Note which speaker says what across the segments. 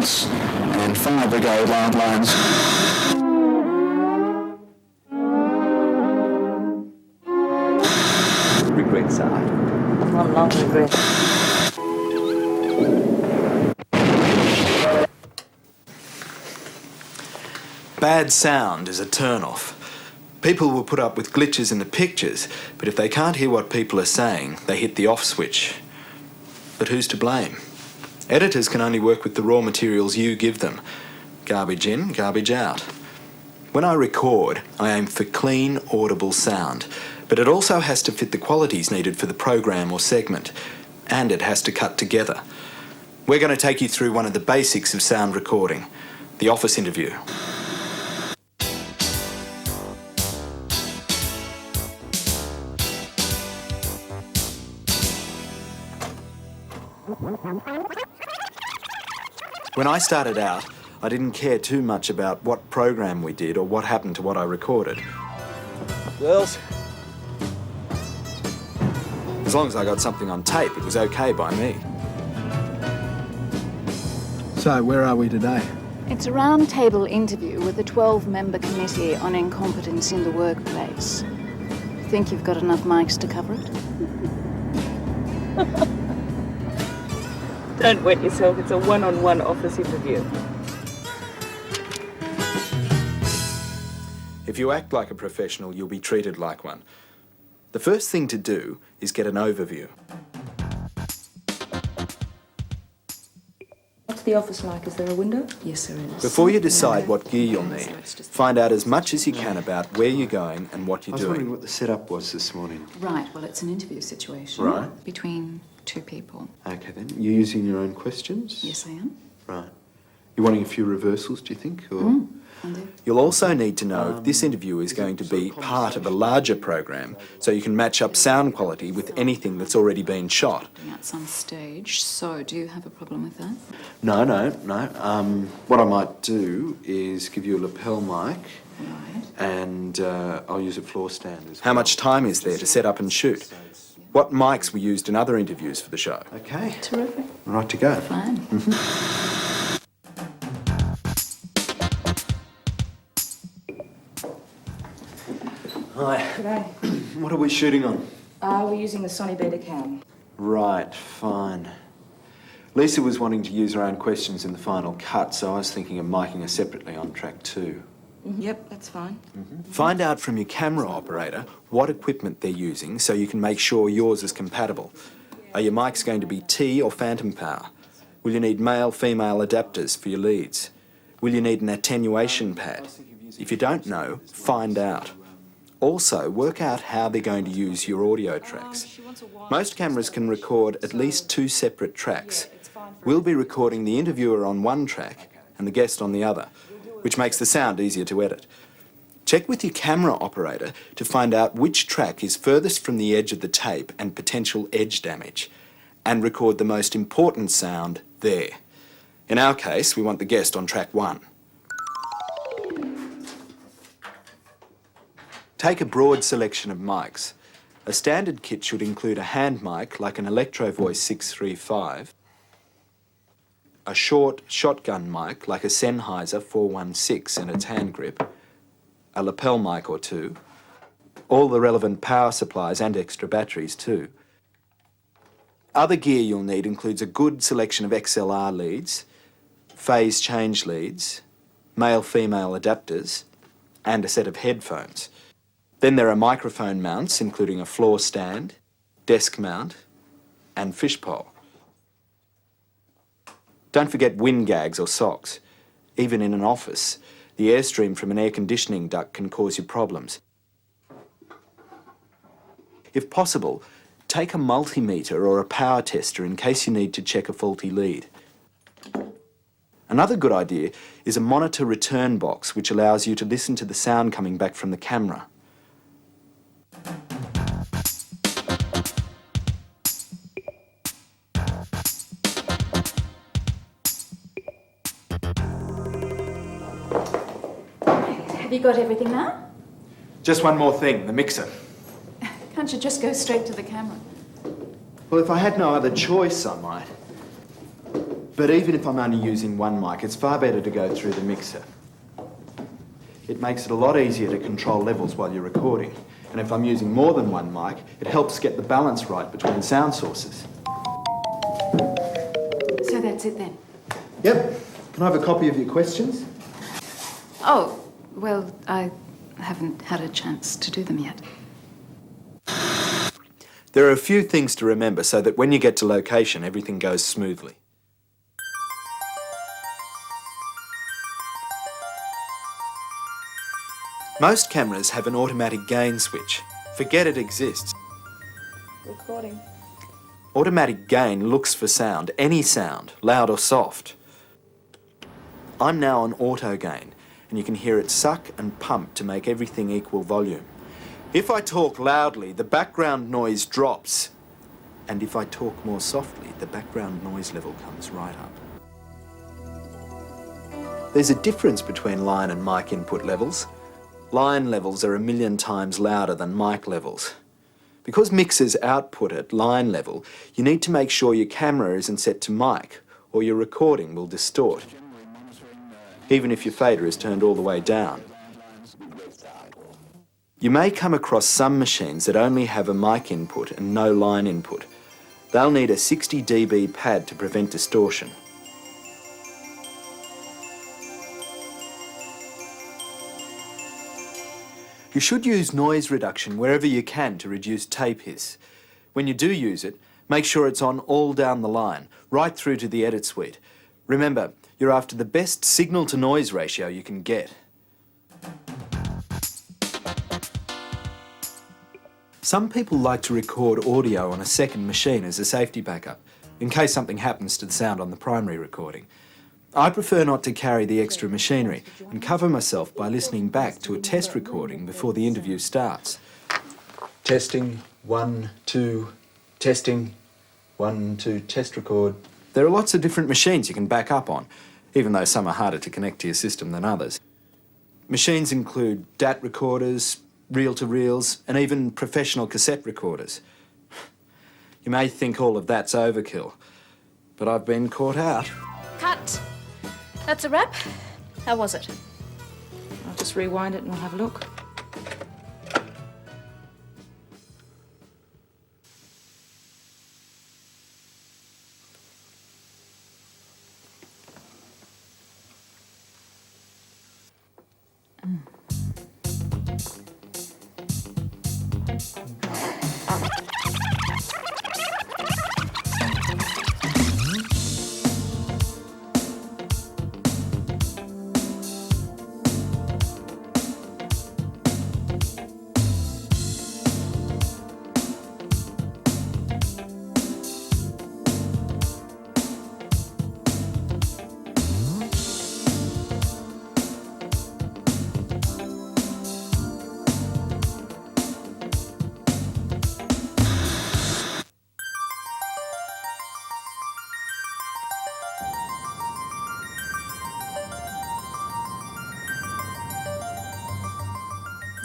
Speaker 1: fronts and fire brigade lines.
Speaker 2: Regrets are.
Speaker 3: One long regret.
Speaker 2: Bad sound is a turn-off. People will put up with glitches in the pictures, but if they can't hear what people are saying, they hit the off switch. But who's to blame? Editors can only work with the raw materials you give them. Garbage in, garbage out. When I record, I aim for clean, audible sound, but it also has to fit the qualities needed for the program or segment, and it has to cut together. We're going to take you through one of the basics of sound recording, the office interview. When I started out, I didn't care too much about what program we did or what happened to what I recorded.
Speaker 4: Girls?
Speaker 2: As long as I got something on tape, it was okay by me.
Speaker 4: So, where are we today?
Speaker 3: It's a round-table interview with a 12-member committee on incompetence in the workplace. Think you've got enough mics to cover it?
Speaker 5: Don't wet yourself, it's a one-on-one office interview.
Speaker 2: If you act like a professional, you'll be treated like one. The first thing to do is get an overview.
Speaker 5: What's the office like? Is there a window?
Speaker 3: Yes, there is.
Speaker 2: Before you decide what gear you'll need, find out as much as you can about where you're going and what you're
Speaker 6: I was
Speaker 2: doing.
Speaker 6: wondering what the setup was this morning.
Speaker 3: Right, well, it's an interview situation.
Speaker 6: Right.
Speaker 3: Between two people.
Speaker 6: Okay then. You're using your own questions?
Speaker 3: Yes, I am.
Speaker 6: Right. You're wanting a few reversals, do you think? Or?
Speaker 3: I do.
Speaker 2: You'll also need to know if this interview is going to be part of a larger program, so you can match up sound quality with anything that's already been shot.
Speaker 3: At some stage, so do you have a problem with that?
Speaker 6: No. What I might do is give you a lapel mic
Speaker 3: Right.
Speaker 6: and I'll use a floor stand as well.
Speaker 2: How much time is there to set up and shoot? What mics were used in other interviews for the show?
Speaker 6: Okay.
Speaker 3: Terrific.
Speaker 6: Right to go.
Speaker 3: Fine.
Speaker 6: Hi.
Speaker 5: G'day.
Speaker 6: What are we shooting on?
Speaker 5: We're using the Sony Betacam.
Speaker 6: Right, fine. Lisa was wanting to use her own questions in the final cut, so I was thinking of miking her separately on track 2.
Speaker 5: Yep, that's fine.
Speaker 2: Find out from your camera operator what equipment they're using so you can make sure yours is compatible. Are your mics going to be T or phantom power? Will you need male-female adapters for your leads? Will you need an attenuation pad? If you don't know, find out. Also, work out how they're going to use your audio tracks. Most cameras can record at least 2 separate tracks. We'll be recording the interviewer on one track and the guest on the other, which makes the sound easier to edit. Check with your camera operator to find out which track is furthest from the edge of the tape and potential edge damage, and record the most important sound there. In our case, we want the guest on track 1. Take a broad selection of mics. A standard kit should include a hand mic like an Electro Voice 635, a short shotgun mic like a Sennheiser 416 in its hand grip, a lapel mic or 2, all the relevant power supplies and extra batteries too. Other gear you'll need includes a good selection of XLR leads, phase change leads, male-female adapters, and a set of headphones. Then there are microphone mounts, including a floor stand, desk mount, and fishpole. Don't forget wind gags or socks. Even in an office, the airstream from an air conditioning duct can cause you problems. If possible, take a multimeter or a power tester in case you need to check a faulty lead. Another good idea is a monitor return box which allows you to listen to the sound coming back from the camera.
Speaker 3: Have you got everything now?
Speaker 2: Just one more thing, the mixer.
Speaker 3: Can't you just go straight to the camera?
Speaker 2: Well, if I had no other choice, I might. But even if I'm only using one mic, it's far better to go through the mixer. It makes it a lot easier to control levels while you're recording. And if I'm using more than one mic, it helps get the balance right between sound sources.
Speaker 3: So that's it then?
Speaker 2: Yep. Can I have a copy of your questions?
Speaker 3: Oh, well, I haven't had a chance to do them yet.
Speaker 2: There are a few things to remember so that when you get to location, everything goes smoothly. Most cameras have an automatic gain switch. Forget it exists.
Speaker 5: Recording.
Speaker 2: Automatic gain looks for sound, any sound, loud or soft. I'm now on auto gain, and you can hear it suck and pump to make everything equal volume. If I talk loudly, the background noise drops. And if I talk more softly, the background noise level comes right up. There's a difference between line and mic input levels. Line levels are 1,000,000 times louder than mic levels. Because mixers output at line level, you need to make sure your camera isn't set to mic, or your recording will distort, even if your fader is turned all the way down. You may come across some machines that only have a mic input and no line input. They'll need a 60 dB pad to prevent distortion. You should use noise reduction wherever you can to reduce tape hiss. When you do use it, make sure it's on all down the line, right through to the edit suite. Remember, you're after the best signal-to-noise ratio you can get. Some people like to record audio on a second machine as a safety backup, in case something happens to the sound on the primary recording. I prefer not to carry the extra machinery and cover myself by listening back to a test recording before the interview starts. Testing, 1, 2, testing, 1, 2, test record. There are lots of different machines you can back up on, even though some are harder to connect to your system than others. Machines include DAT recorders, reel-to-reels, and even professional cassette recorders. You may think all of that's overkill, but I've been caught out.
Speaker 3: Cut! That's a wrap. How was it?
Speaker 5: I'll just rewind it and we'll have a look.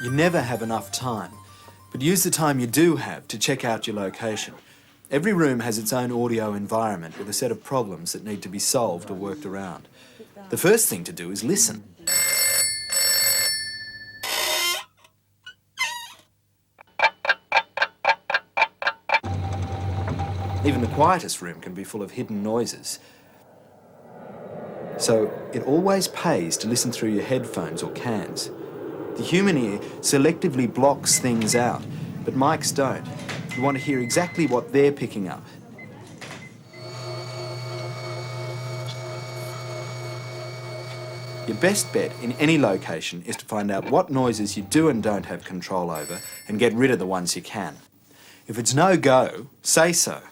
Speaker 2: You never have enough time, but use the time you do have to check out your location. Every room has its own audio environment with a set of problems that need to be solved or worked around. The first thing to do is listen. Even the quietest room can be full of hidden noises. So it always pays to listen through your headphones or cans. The human ear selectively blocks things out, but mics don't. You want to hear exactly what they're picking up. Your best bet in any location is to find out what noises you do and don't have control over and get rid of the ones you can. If it's no go, say so.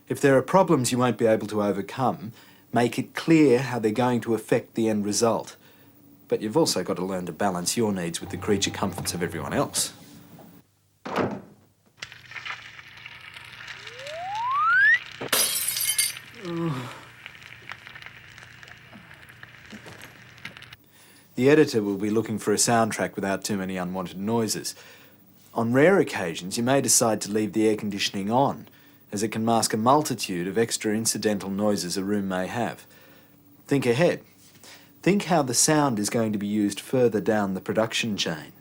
Speaker 2: If there are problems you won't be able to overcome, make it clear how they're going to affect the end result. But you've also got to learn to balance your needs with the creature comforts of everyone else. The editor will be looking for a soundtrack without too many unwanted noises. On rare occasions, you may decide to leave the air conditioning on as it can mask a multitude of extra incidental noises a room may have. Think ahead. Think how the sound is going to be used further down the production chain.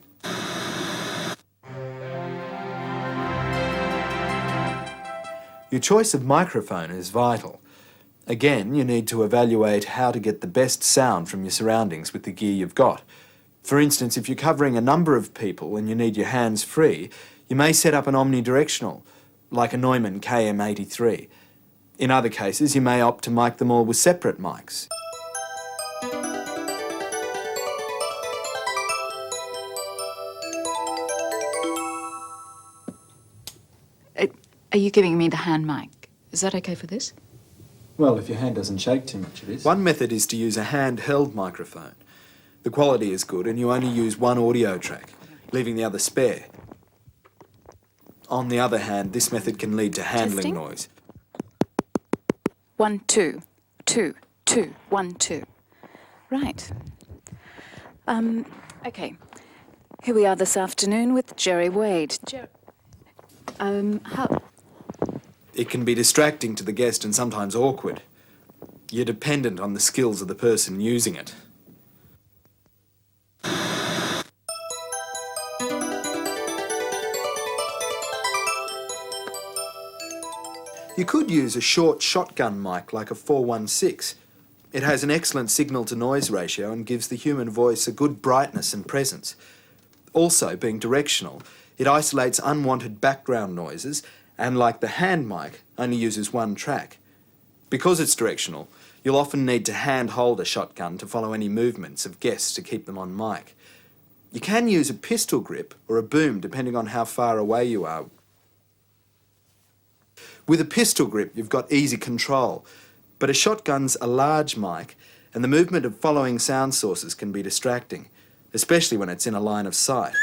Speaker 2: Your choice of microphone is vital. Again, you need to evaluate how to get the best sound from your surroundings with the gear you've got. For instance, if you're covering a number of people and you need your hands free, you may set up an omnidirectional, like a Neumann KM83. In other cases, you may opt to mic them all with separate mics.
Speaker 3: Are you giving me the hand mic? Is that okay for this?
Speaker 1: Well, if your hand doesn't shake too much, it is.
Speaker 2: One method is to use a handheld microphone. The quality is good and you only use one audio track, leaving the other spare. On the other hand, this method can lead to handling
Speaker 3: Testing.
Speaker 2: noise.
Speaker 3: 1, 2, 2, 2, 1, 2. Right. Okay. Here we are this afternoon with Jerry Wade. How...
Speaker 2: It can be distracting to the guest and sometimes awkward. You're dependent on the skills of the person using it. You could use a short shotgun mic like a 416. It has an excellent signal-to-noise ratio and gives the human voice a good brightness and presence. Also, being directional, it isolates unwanted background noises and, like the hand mic, only uses one track. Because it's directional, you'll often need to hand-hold a shotgun to follow any movements of guests to keep them on mic. You can use a pistol grip or a boom depending on how far away you are. With a pistol grip, you've got easy control, but a shotgun's a large mic and the movement of following sound sources can be distracting, especially when it's in a line of sight.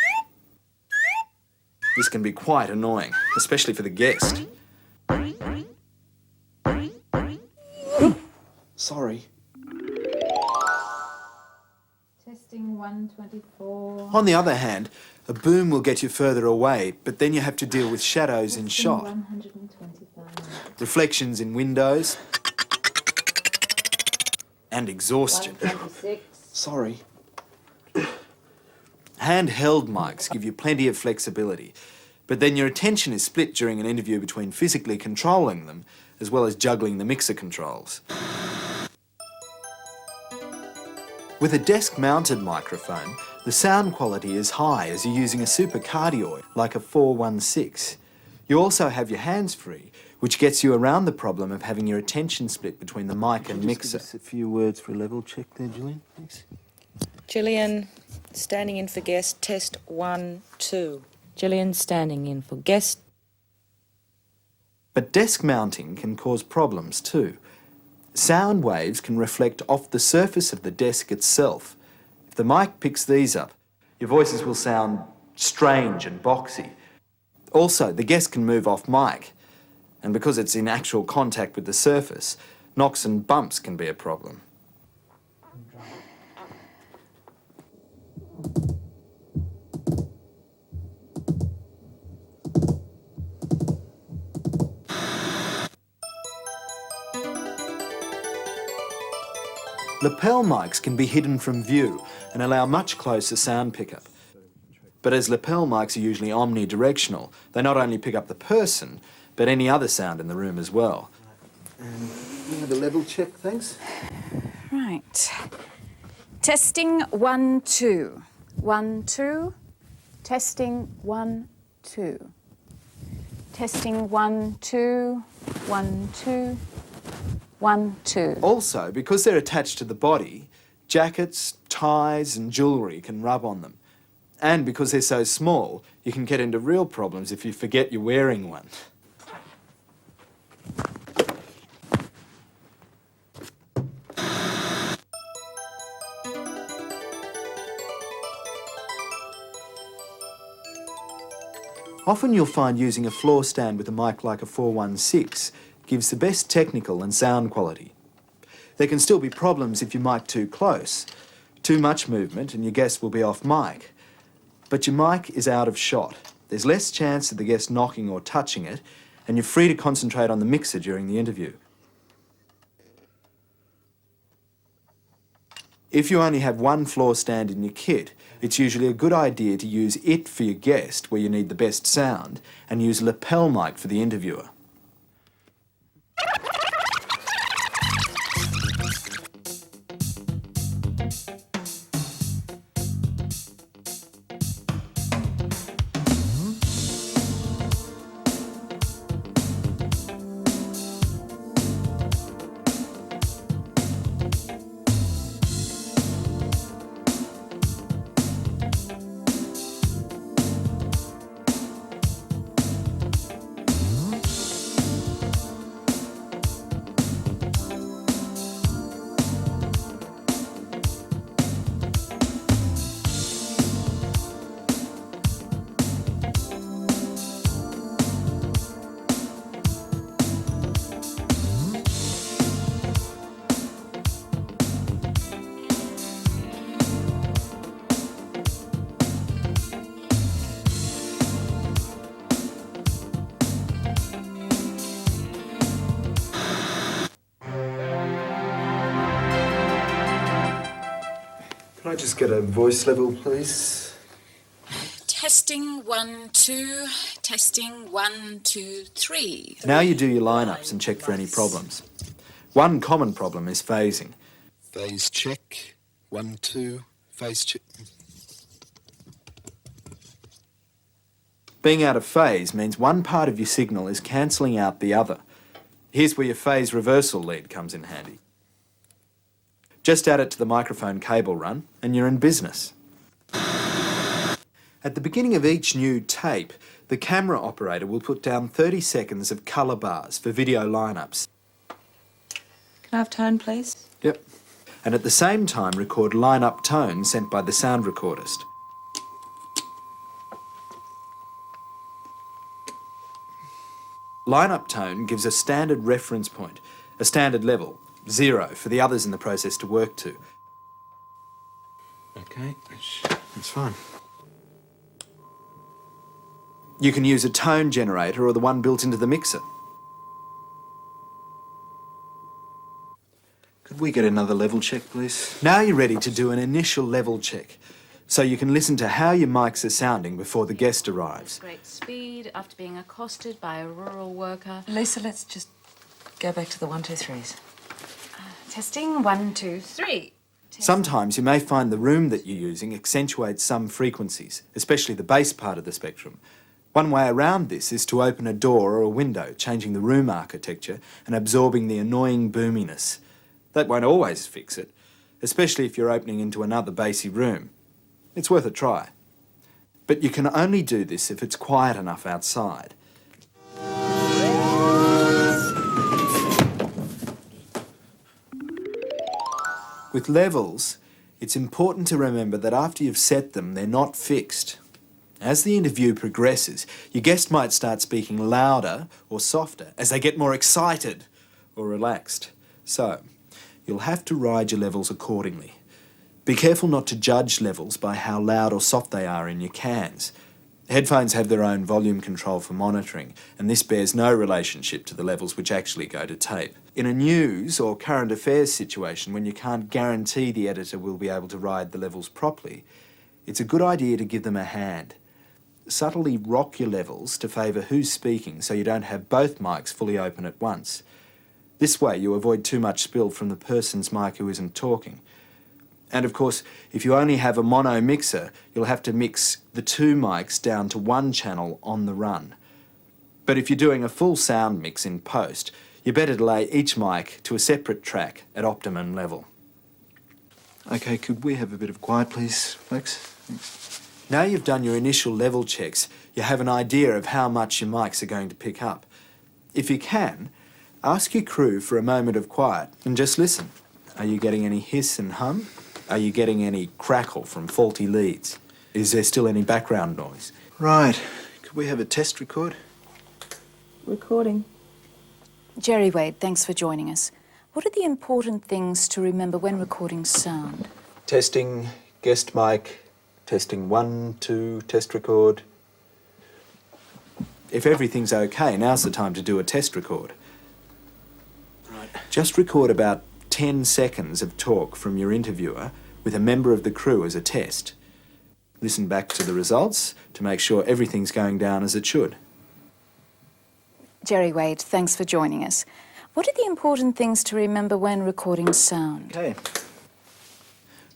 Speaker 2: This can be quite annoying, especially for the guest.
Speaker 1: Sorry.
Speaker 5: Testing 124.
Speaker 2: On the other hand, a boom will get you further away, but then you have to deal with shadows in shot,
Speaker 5: 125.
Speaker 2: reflections in windows, and exhaustion.
Speaker 5: 126.
Speaker 1: Sorry.
Speaker 2: Handheld mics give you plenty of flexibility, but then your attention is split during an interview between physically controlling them as well as juggling the mixer controls. With a desk-mounted microphone, the sound quality is high as you're using a supercardioid like a 416. You also have your hands free, which gets you around the problem of having your attention split between the mic and mixer.
Speaker 1: Just a few words for a level check there, Gillian. Thanks.
Speaker 5: Gillian, standing in for guest, test 1, 2. Gillian, standing in for guest.
Speaker 2: But desk mounting can cause problems too. Sound waves can reflect off the surface of the desk itself. If the mic picks these up, your voices will sound strange and boxy. Also, the guest can move off mic, and because it's in actual contact with the surface, knocks and bumps can be a problem. Lapel mics can be hidden from view and allow much closer sound pickup. But as lapel mics are usually omnidirectional, they not only pick up the person, but any other sound in the room as well.
Speaker 1: And we have a level check, thanks.
Speaker 3: Right. Testing 1, 2. 1, 2. Testing 1, 2. Testing 1, 2. 1, 2. 1, 2.
Speaker 2: Also, because they're attached to the body, jackets, ties and jewellery can rub on them. And because they're so small, you can get into real problems if you forget you're wearing one. Often you'll find using a floor stand with a mic like a 416 gives the best technical and sound quality. There can still be problems if you mic too close. Too much movement and your guest will be off mic. But your mic is out of shot. There's less chance of the guest knocking or touching it, and you're free to concentrate on the mixer during the interview. If you only have one floor stand in your kit, it's usually a good idea to use it for your guest where you need the best sound, and use a lapel mic for the interviewer. Can I just get a voice level, please?
Speaker 7: Testing 1, 2. Testing 1, 2, 3.
Speaker 2: Now you do your lineups and check for any problems. One common problem is phasing.
Speaker 4: Phase check. 1, 2. Phase check.
Speaker 2: Being out of phase means one part of your signal is cancelling out the other. Here's where your phase reversal lead comes in handy. Just add it to the microphone cable run and you're in business. At the beginning of each new tape, the camera operator will put down 30 seconds of colour bars for video lineups.
Speaker 5: Can I have tone, please?
Speaker 2: Yep. And at the same time record line-up tone sent by the sound recordist. Line-up tone gives a standard reference point, a standard level, 0 for the others in the process to work to.
Speaker 6: Okay, that's fine.
Speaker 2: You can use a tone generator or the one built into the mixer.
Speaker 6: Could we get another level check, please?
Speaker 2: Now you're ready to do an initial level check, so you can listen to how your mics are sounding before the guest arrives.
Speaker 3: Great speed after being accosted by a rural worker.
Speaker 5: Lisa, let's just go back to the 1, 2, 3s.
Speaker 3: Testing 1, 2, 3.
Speaker 2: Sometimes you may find the room that you're using accentuates some frequencies, especially the bass part of the spectrum. One way around this is to open a door or a window, changing the room architecture and absorbing the annoying boominess. That won't always fix it, especially if you're opening into another bassy room. It's worth a try. But you can only do this if it's quiet enough outside. With levels, it's important to remember that after you've set them, they're not fixed. As the interview progresses, your guest might start speaking louder or softer as they get more excited or relaxed. So, you'll have to ride your levels accordingly. Be careful not to judge levels by how loud or soft they are in your cans. Headphones have their own volume control for monitoring, and this bears no relationship to the levels which actually go to tape. In a news or current affairs situation, when you can't guarantee the editor will be able to ride the levels properly, it's a good idea to give them a hand. Subtly rock your levels to favour who's speaking so you don't have both mics fully open at once. This way you avoid too much spill from the person's mic who isn't talking. And of course, if you only have a mono mixer, you'll have to mix the two mics down to one channel on the run. But if you're doing a full sound mix in post, you better delay each mic to a separate track at optimum level.
Speaker 6: Okay, could we have a bit of quiet, please, Lex? Thanks.
Speaker 2: Now you've done your initial level checks, you have an idea of how much your mics are going to pick up. If you can, ask your crew for a moment of quiet and just listen. Are you getting any hiss and hum? Are you getting any crackle from faulty leads? Is there still any background noise?
Speaker 6: Right. Could we have a test record?
Speaker 5: Recording.
Speaker 3: Jerry Wade, thanks for joining us. What are the important things to remember when recording sound?
Speaker 2: Testing, guest mic, testing 1, 2, test record. If everything's okay, now's the time to do a test record.
Speaker 1: Right.
Speaker 2: Just record about 10 seconds of talk from your interviewer with a member of the crew as a test. Listen back to the results to make sure everything's going down as it should.
Speaker 3: Jerry Wade, thanks for joining us. What are the important things to remember when recording sound?
Speaker 2: Okay.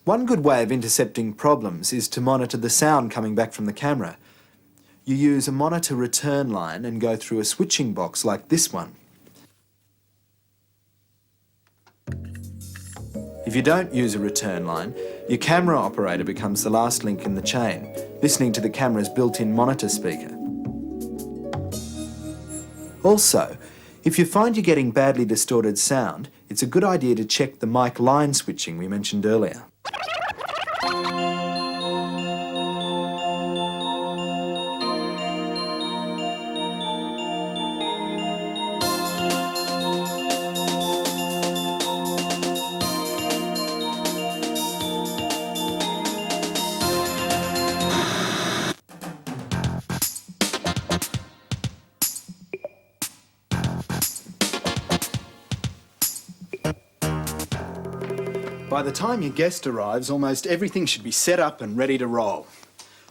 Speaker 2: One good way of intercepting problems is to monitor the sound coming back from the camera. You use a monitor return line and go through a switching box like this one. If you don't use a return line, your camera operator becomes the last link in the chain, listening to the camera's built-in monitor speaker. Also, if you find you're getting badly distorted sound, it's a good idea to check the mic line switching we mentioned earlier. By the time your guest arrives, almost everything should be set up and ready to roll.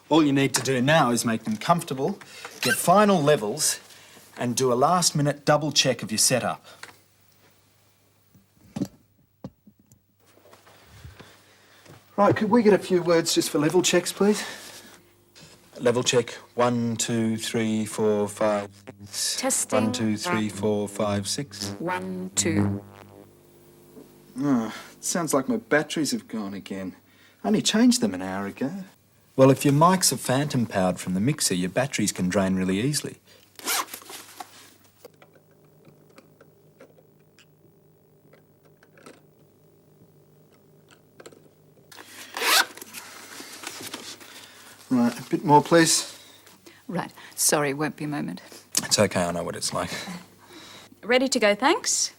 Speaker 2: All you need to do now is make them comfortable, get final levels, and do a last-minute double check of your setup. Right, could we get a few words just for level checks, please? Level check. 1, 2, 3, 4, 5, 6.
Speaker 3: Testing.
Speaker 2: 1, 2, 3, 4, 5, 6.
Speaker 3: 1, 2.
Speaker 2: Oh, it sounds like my batteries have gone again. I only changed them an hour ago. Well, if your mics are phantom powered from the mixer, your batteries can drain really easily. Right, a bit more, please.
Speaker 3: Right. Sorry, won't be a moment.
Speaker 2: It's okay, I know what it's like.
Speaker 3: Ready to go, thanks.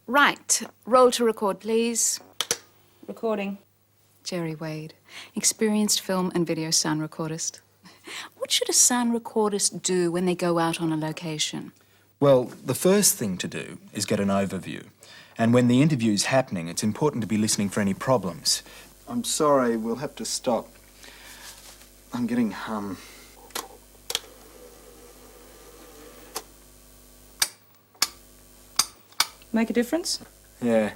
Speaker 3: Right. Roll to record, please.
Speaker 5: Recording.
Speaker 3: Jerry Wade, experienced film and video sound recordist. What should a sound recordist do when they go out on a location?
Speaker 2: Well, the first thing to do is get an overview. And when the interview's happening, it's important to be listening for any problems. I'm sorry, we'll have to stop. I'm getting hum.
Speaker 5: Make a difference?
Speaker 2: Yeah.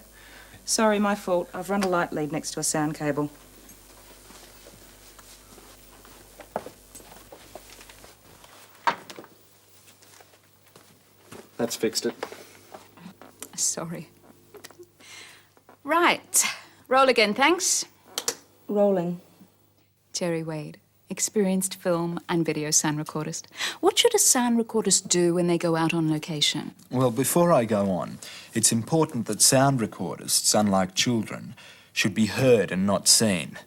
Speaker 5: Sorry, my fault. I've run a light lead next to a sound cable.
Speaker 2: That's fixed it.
Speaker 3: Sorry. Right. Roll again, thanks.
Speaker 5: Rolling.
Speaker 3: Jerry Wade, experienced film and video sound recordist. What should a sound recordist do when they go out on location?
Speaker 2: Well, before I go on, it's important that sound recordists, unlike children, should be heard and not seen.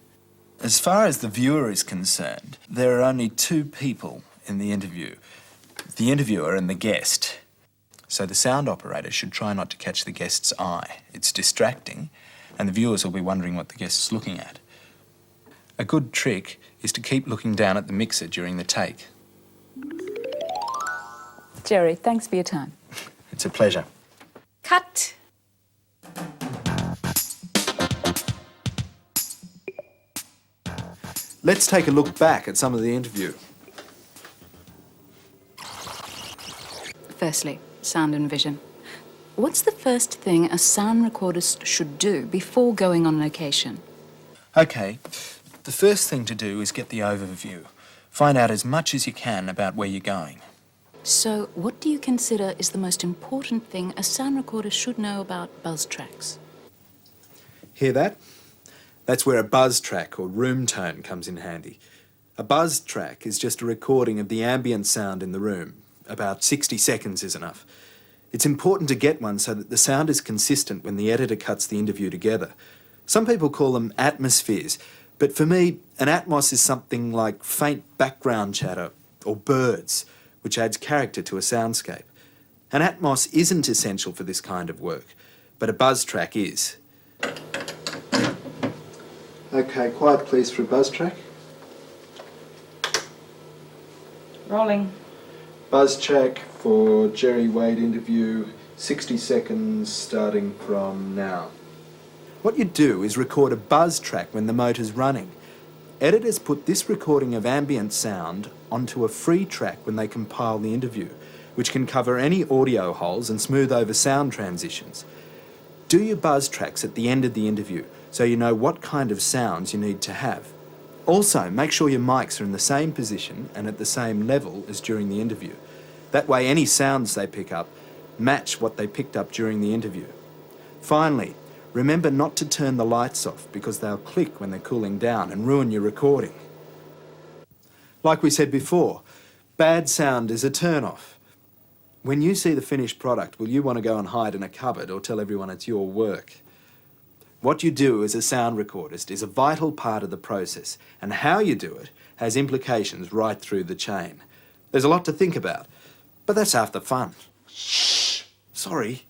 Speaker 2: As far as the viewer is concerned, there are only two people in the interview, the interviewer and the guest. So the sound operator should try not to catch the guest's eye. It's distracting, and the viewers will be wondering what the guest's looking at. A good trick is to keep looking down at the mixer during the take.
Speaker 3: Jerry, thanks for your time.
Speaker 2: It's a pleasure.
Speaker 3: Cut.
Speaker 2: Let's take a look back at some of the interview.
Speaker 3: Firstly, sound and vision. What's the first thing a sound recordist should do before going on location?
Speaker 2: Okay, the first thing to do is get the overview. Find out as much as you can about where you're going.
Speaker 3: So, what do you consider is the most important thing a sound recorder should know about buzz tracks?
Speaker 2: Hear that? That's where a buzz track or room tone comes in handy. A buzz track is just a recording of the ambient sound in the room. About 60 seconds is enough. It's important to get one so that the sound is consistent when the editor cuts the interview together. Some people call them atmospheres, but for me, an atmos is something like faint background chatter or birds, which adds character to a soundscape. An atmos isn't essential for this kind of work, but a buzz track is. Okay, quiet please for a buzz track.
Speaker 5: Rolling.
Speaker 6: Buzz check for Jerry Wade interview, 60 seconds starting from now.
Speaker 2: What you do is record a buzz track when the motor's running. Editors put this recording of ambient sound onto a free track when they compile the interview, which can cover any audio holes and smooth over sound transitions. Do your buzz tracks at the end of the interview so you know what kind of sounds you need to have. Also, make sure your mics are in the same position and at the same level as during the interview. That way any sounds they pick up match what they picked up during the interview. Finally, remember not to turn the lights off because they'll click when they're cooling down and ruin your recording. Like we said before, bad sound is a turn-off. When you see the finished product, will you want to go and hide in a cupboard or tell everyone it's your work? What you do as a sound recordist is a vital part of the process, and how you do it has implications right through the chain. There's a lot to think about, but that's half the fun. Shh! Sorry.